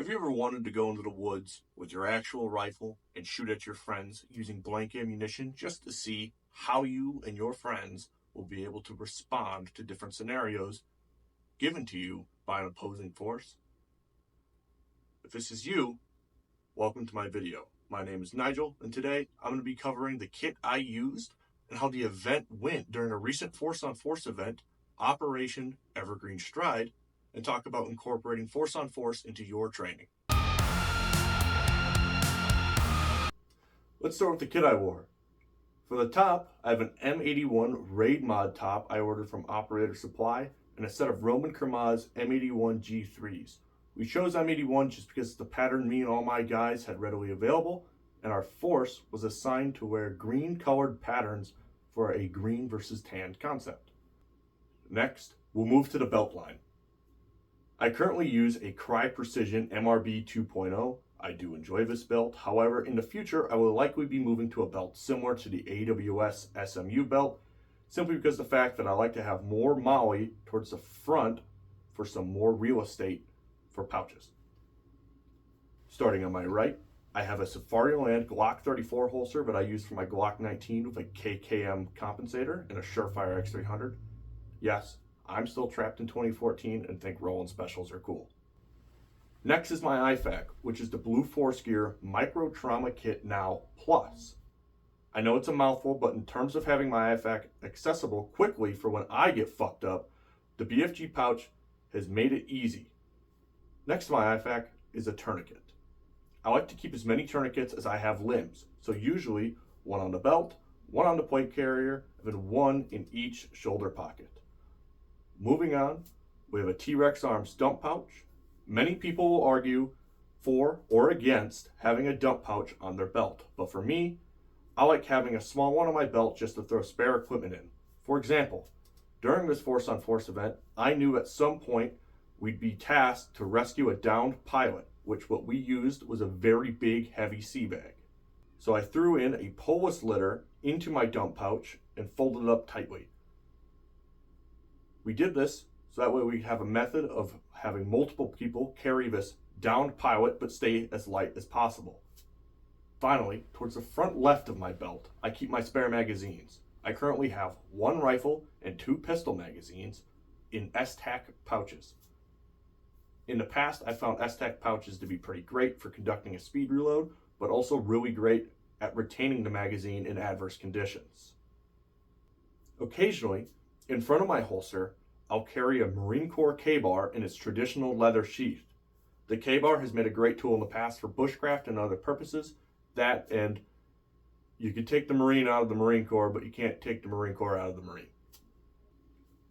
Have you ever wanted to go into the woods with your actual rifle and shoot at your friends using blank ammunition just to see how you and your friends will be able to respond to different scenarios given to you by an opposing force? If this is you, welcome to my video. My name is Nigel, and today I'm going to be covering the kit I used and how the event went during a recent force-on-force event, Operation Evergreen Stride, and talk about incorporating force-on-force into your training. Let's start with the kit I wore. For the top, I have an M81 Raid Mod top I ordered from Operator Supply and a set of Roman Kermaz M81 G3s. We chose M81 just because it's the pattern me and all my guys had readily available, and our force was assigned to wear green colored patterns for a green versus tan concept. Next, we'll move to the belt line. I currently use a Cry Precision MRB 2.0. I do enjoy this belt. However, in the future, I will likely be moving to a belt similar to the AWS SMU belt, simply because of the fact that I like to have more MOLLE towards the front for some more real estate for pouches. Starting on my right, I have a Safariland Glock 34 holster that I use for my Glock 19 with a KKM compensator and a Surefire X300. Yes, I'm still trapped in 2014 and think rolling specials are cool. Next is my IFAK, which is the Blue Force Gear Micro Trauma Kit Now Plus. I know it's a mouthful, but in terms of having my IFAK accessible quickly for when I get fucked up, the BFG pouch has made it easy. Next to my IFAK is a tourniquet. I like to keep as many tourniquets as I have limbs, so usually one on the belt, one on the plate carrier, and then one in each shoulder pocket. Moving on, we have a T-Rex Arms dump pouch. Many people will argue for or against having a dump pouch on their belt, but for me, I like having a small one on my belt just to throw spare equipment in. For example, during this force-on-force event, I knew at some point we'd be tasked to rescue a downed pilot, which what we used was a very big, heavy sea bag. So I threw in a Polis litter into my dump pouch and folded it up tightly. We did this so that way we have a method of having multiple people carry this downed pilot but stay as light as possible. Finally, towards the front left of my belt, I keep my spare magazines. I currently have one rifle and two pistol magazines in S-TAC pouches. In the past, I found S-TAC pouches to be pretty great for conducting a speed reload, but also really great at retaining the magazine in adverse conditions. Occasionally, in front of my holster, I'll carry a Marine Corps K-bar in its traditional leather sheath. The K-bar has made a great tool in the past for bushcraft and other purposes. That, and you can take the Marine out of the Marine Corps, but you can't take the Marine Corps out of the Marine.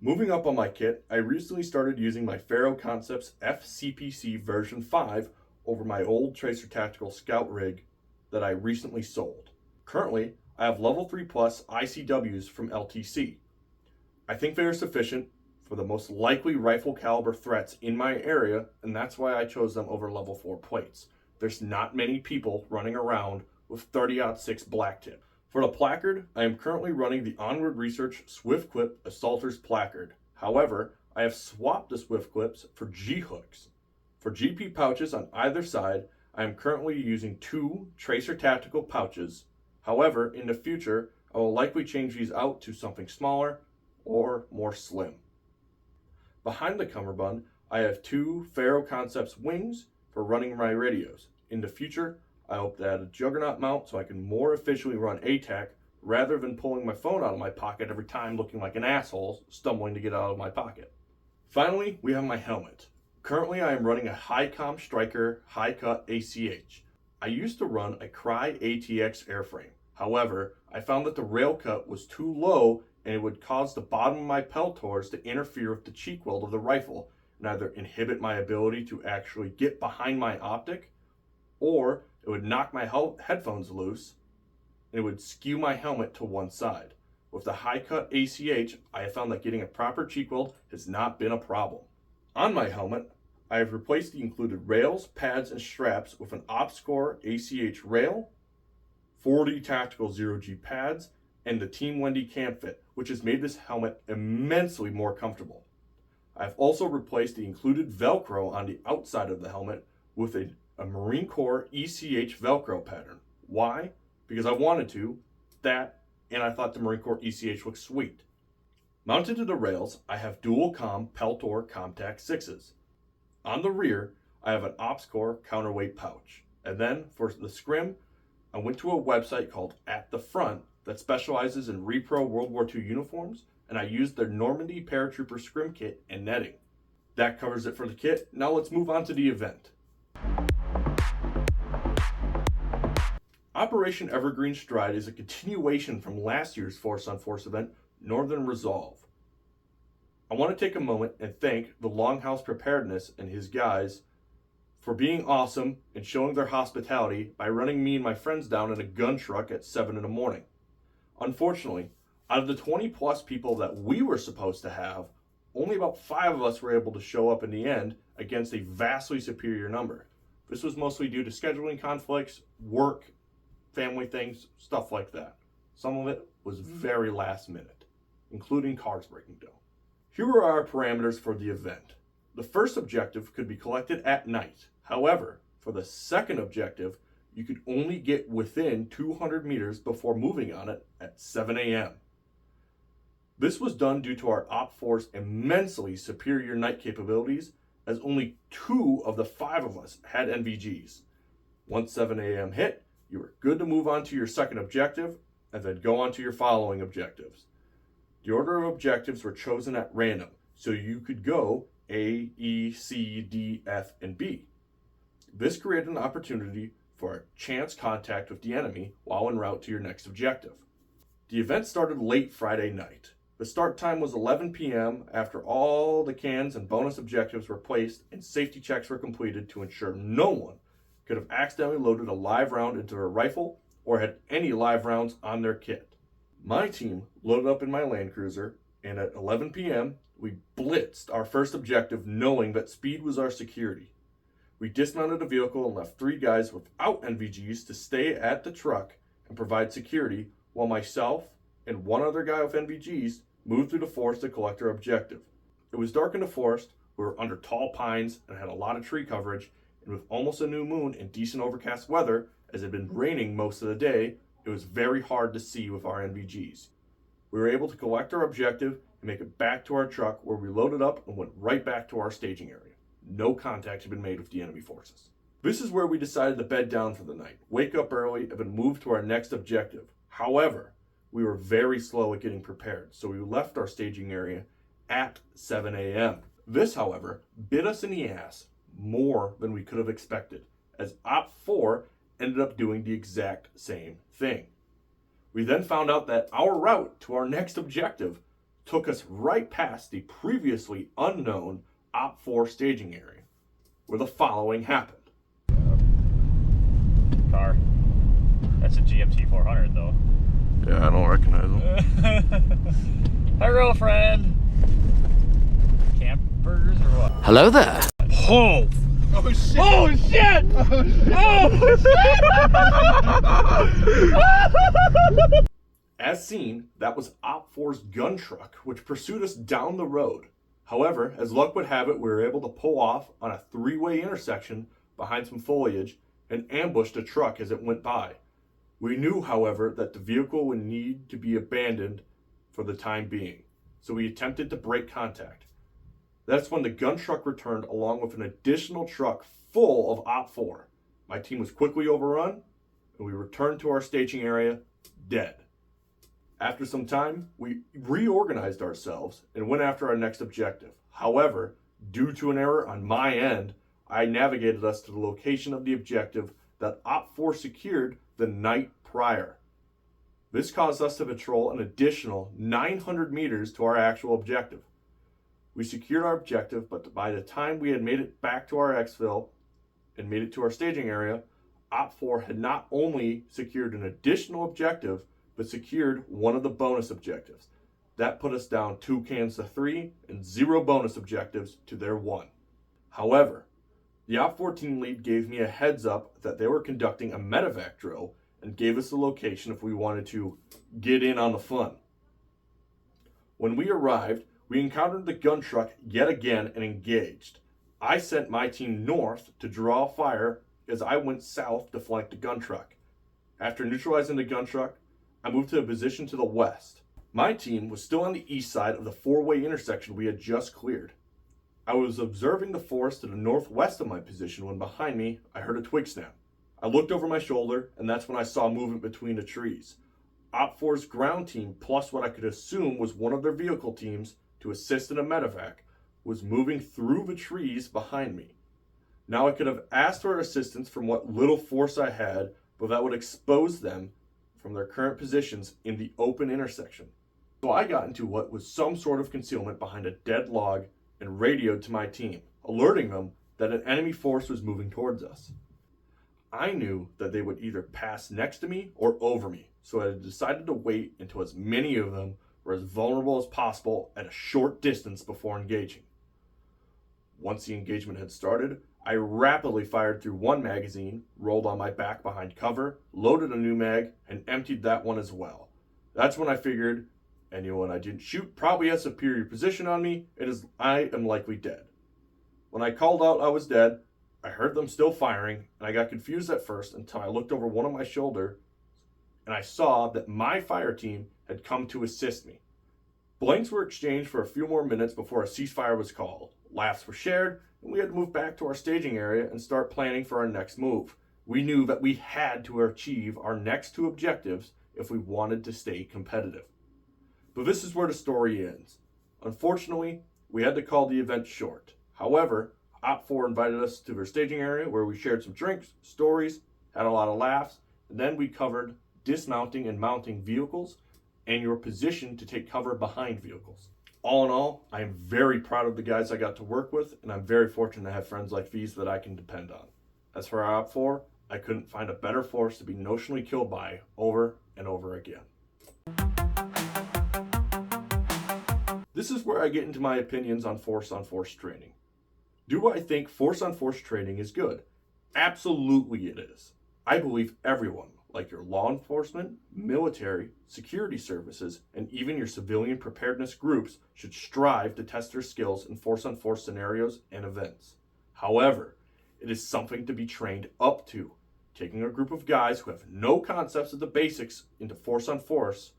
Moving up on my kit, I recently started using my Faro Concepts FCPC version 5 over my old Tracer Tactical Scout rig that I recently sold. Currently, I have level 3 plus ICWs from LTC. I think they are sufficient for the most likely rifle caliber threats in my area, and that's why I chose them over level 4 plates. There's not many people running around with 30-06 black tip. For the placard, I am currently running the Onward Research Swift Clip Assaulters placard. However, I have swapped the Swift Clips for G-hooks. For GP pouches on either side, I am currently using two Tracer Tactical pouches. However, in the future, I will likely change these out to something smaller or more slim. Behind the cummerbund, I have two Faro Concepts wings for running my radios. In the future, I hope to add a Juggernaut mount so I can more efficiently run ATAC rather than pulling my phone out of my pocket every time looking like an asshole stumbling to get out of my pocket. Finally, we have my helmet. Currently, I am running a Hi-Com Striker High-Cut ACH. I used to run a Cry ATX airframe. However, I found that the rail cut was too low and it would cause the bottom of my peltors to interfere with the cheek weld of the rifle and either inhibit my ability to actually get behind my optic, or it would knock my headphones loose and it would skew my helmet to one side. With the high-cut ACH, I have found that getting a proper cheek weld has not been a problem. On my helmet, I have replaced the included rails, pads, and straps with an OpsCore ACH rail, 40 Tactical 0G pads, and the Team Wendy Cam Fit, which has made this helmet immensely more comfortable. I've also replaced the included Velcro on the outside of the helmet with a Marine Corps ECH Velcro pattern. Why? Because I wanted to, and I thought the Marine Corps ECH looked sweet. Mounted to the rails, I have dual com Peltor Comtac 6s. On the rear, I have an OpsCore counterweight pouch. And then for the scrim, I went to a website called At the Front that specializes in repro World War II uniforms, and I used their Normandy Paratrooper scrim kit and netting. That covers it for the kit. Now let's move on to the event. Operation Evergreen Stride is a continuation from last year's Force on Force event, Northern Resolve. I want to take a moment and thank the Longhouse Preparedness and his guys for being awesome and showing their hospitality by running me and my friends down in a gun truck at 7 in the morning. Unfortunately, out of the 20 plus people that we were supposed to have, only about 5 of us were able to show up in the end against a vastly superior number. This was mostly due to scheduling conflicts, work, family things, stuff like that. Some of it was very last minute, including cars breaking down. Here are our parameters for the event. The first objective could be collected at night. However, for the second objective, you could only get within 200 meters before moving on it at 7 a.m. This was done due to our Op4's immensely superior night capabilities, as only 2 of the 5 of us had NVGs. Once 7 a.m. hit, you were good to move on to your second objective and then go on to your following objectives. The order of objectives were chosen at random, so you could go A, E, C, D, F, and B. This created an opportunity for a chance contact with the enemy while en route to your next objective. The event started late Friday night. The start time was 11 p.m. after all the cans and bonus objectives were placed and safety checks were completed to ensure no one could have accidentally loaded a live round into their rifle or had any live rounds on their kit. My team loaded up in my Land Cruiser, and at 11 p.m., we blitzed our first objective knowing that speed was our security. We dismounted the vehicle and left 3 guys without NVGs to stay at the truck and provide security while myself and 1 other guy with NVGs moved through the forest to collect our objective. It was dark in the forest, we were under tall pines and had a lot of tree coverage, and with almost a new moon and decent overcast weather, as it had been raining most of the day, it was very hard to see with our NVGs. We were able to collect our objective and make it back to our truck where we loaded up and went right back to our staging area. No contact had been made with the enemy forces. This is where we decided to bed down for the night, wake up early, and then move to our next objective. However, we were very slow at getting prepared, so we left our staging area at 7 a.m. This, however, bit us in the ass more than we could have expected, as Op4 ended up doing the exact same thing. We then found out that our route to our next objective took us right past the previously unknown Op4 staging area, where the following happened. Car. That's a GMT 400 though. Yeah, I don't recognize them. Hi, girlfriend. Campers or what? Hello there. Oh! Oh shit! Oh shit! Oh shit! As seen, that was Op4's gun truck, which pursued us down the road. However, as luck would have it, we were able to pull off on a 3-way intersection behind some foliage and ambush the truck as it went by. We knew, however, that the vehicle would need to be abandoned for the time being, so we attempted to break contact. That's when the gun truck returned along with an additional truck full of Op4. My team was quickly overrun, and we returned to our staging area dead. After some time, we reorganized ourselves and went after our next objective. However, due to an error on my end, I navigated us to the location of the objective that Op4 secured the night prior. This caused us to patrol an additional 900 meters to our actual objective. We secured our objective, but by the time we had made it back to our exfil and made it to our staging area, Op4 had not only secured an additional objective, but secured one of the bonus objectives. That put us down 2 cans to 3 and 0 bonus objectives to their 1. However, the Op4 team lead gave me a heads up that they were conducting a medevac drill and gave us the location if we wanted to get in on the fun. When we arrived, we encountered the gun truck yet again and engaged. I sent my team north to draw fire as I went south to flank the gun truck. After neutralizing the gun truck, I moved to a position to the west. My team was still on the east side of the four-way intersection we had just cleared. I was observing the forest to the northwest of my position when behind me I heard a twig snap. I looked over my shoulder, and that's when I saw movement between the trees. Op 4's ground team, plus what I could assume was one of their vehicle teams to assist in a medevac, was moving through the trees behind me. Now I could have asked for assistance from what little force I had, but that would expose them from their current positions in the open intersection. So I got into what was some sort of concealment behind a dead log and radioed to my team, alerting them that an enemy force was moving towards us. I knew that they would either pass next to me or over me, so I decided to wait until as many of them were as vulnerable as possible at a short distance before engaging. Once the engagement had started, I rapidly fired through one magazine, rolled on my back behind cover, loaded a new mag, and emptied that one as well. That's when I figured anyone I didn't shoot probably has superior position on me, I am likely dead. When I called out I was dead, I heard them still firing, and I got confused at first until I looked over one of my shoulder and I saw that my fire team had come to assist me. Blanks were exchanged for a few more minutes before a ceasefire was called. Laughs were shared, and we had to move back to our staging area and start planning for our next move. We knew that we had to achieve our next two objectives if we wanted to stay competitive. But this is where the story ends. Unfortunately, we had to call the event short. However, Op 4 invited us to their staging area where we shared some drinks, stories, had a lot of laughs, and then we covered dismounting and mounting vehicles and your position to take cover behind vehicles. All in all, I am very proud of the guys I got to work with, and I'm very fortunate to have friends like these that I can depend on. As for our Op 4, I couldn't find a better force to be notionally killed by over and over again. This is where I get into my opinions on force-on-force training. Do I think force-on-force training is good? Absolutely it is. I believe everyone, like your law enforcement, military, security services, and even your civilian preparedness groups, should strive to test their skills in force-on-force scenarios and events. However, it is something to be trained up to. Taking a group of guys who have no concepts of the basics into force-on-force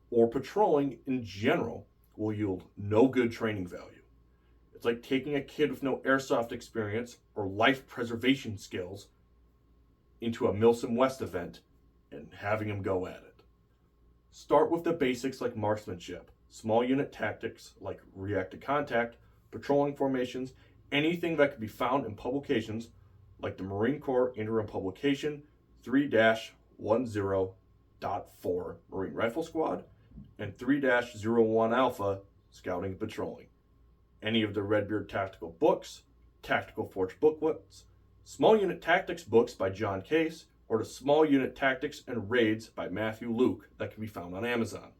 or patrolling in general will yield no good training value. It's like taking a kid with no airsoft experience or life preservation skills into a Milsom West event and having him go at it. Start with the basics like marksmanship, small unit tactics like react to contact, patrolling formations, anything that can be found in publications like the Marine Corps Interim Publication 3-10.4 Marine Rifle Squad and 3-01 Alpha Scouting and Patrolling. Any of the Redbeard Tactical books, Tactical Forge booklets, Small Unit Tactics books by John Case, or the Small Unit Tactics and Raids by Matthew Luke that can be found on Amazon.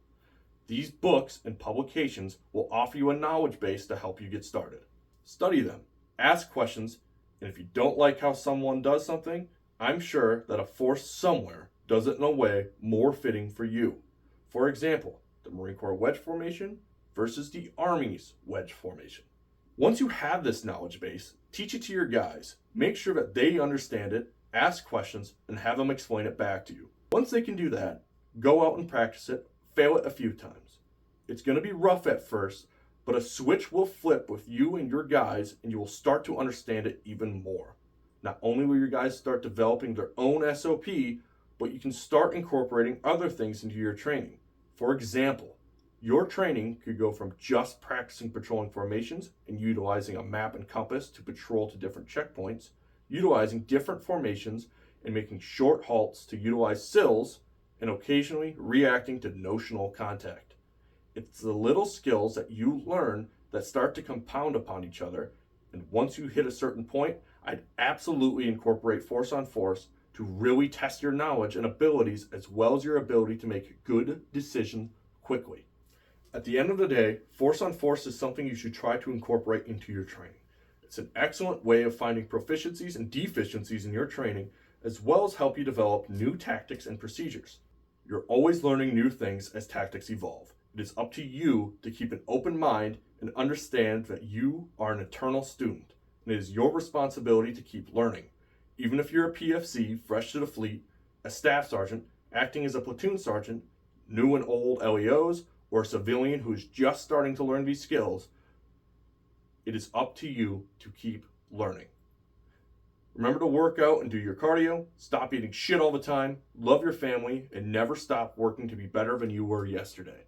These books and publications will offer you a knowledge base to help you get started. Study them, ask questions, and if you don't like how someone does something, I'm sure that a force somewhere does it in a way more fitting for you. For example, the Marine Corps wedge formation versus the Army's wedge formation. Once you have this knowledge base, teach it to your guys. Make sure that they understand it, ask questions, and have them explain it back to you. Once they can do that, go out and practice it, fail it a few times. It's going to be rough at first, but a switch will flip with you and your guys, and you will start to understand it even more. Not only will your guys start developing their own SOP, but you can start incorporating other things into your training. For example, your training could go from just practicing patrolling formations and utilizing a map and compass to patrol to different checkpoints, utilizing different formations and making short halts to utilize sills, and occasionally reacting to notional contact. It's the little skills that you learn that start to compound upon each other, and once you hit a certain point, I'd absolutely incorporate force on force to really test your knowledge and abilities as well as your ability to make good decisions quickly. At the end of the day, force on force is something you should try to incorporate into your training. It's an excellent way of finding proficiencies and deficiencies in your training, as well as help you develop new tactics and procedures. You're always learning new things as tactics evolve. It is up to you to keep an open mind and understand that you are an eternal student. and it is your responsibility to keep learning. Even if you're a PFC, fresh to the fleet, a staff sergeant, acting as a platoon sergeant, new and old LEOs, or a civilian who is just starting to learn these skills, it is up to you to keep learning. Remember to work out and do your cardio, stop eating shit all the time, love your family, and never stop working to be better than you were yesterday.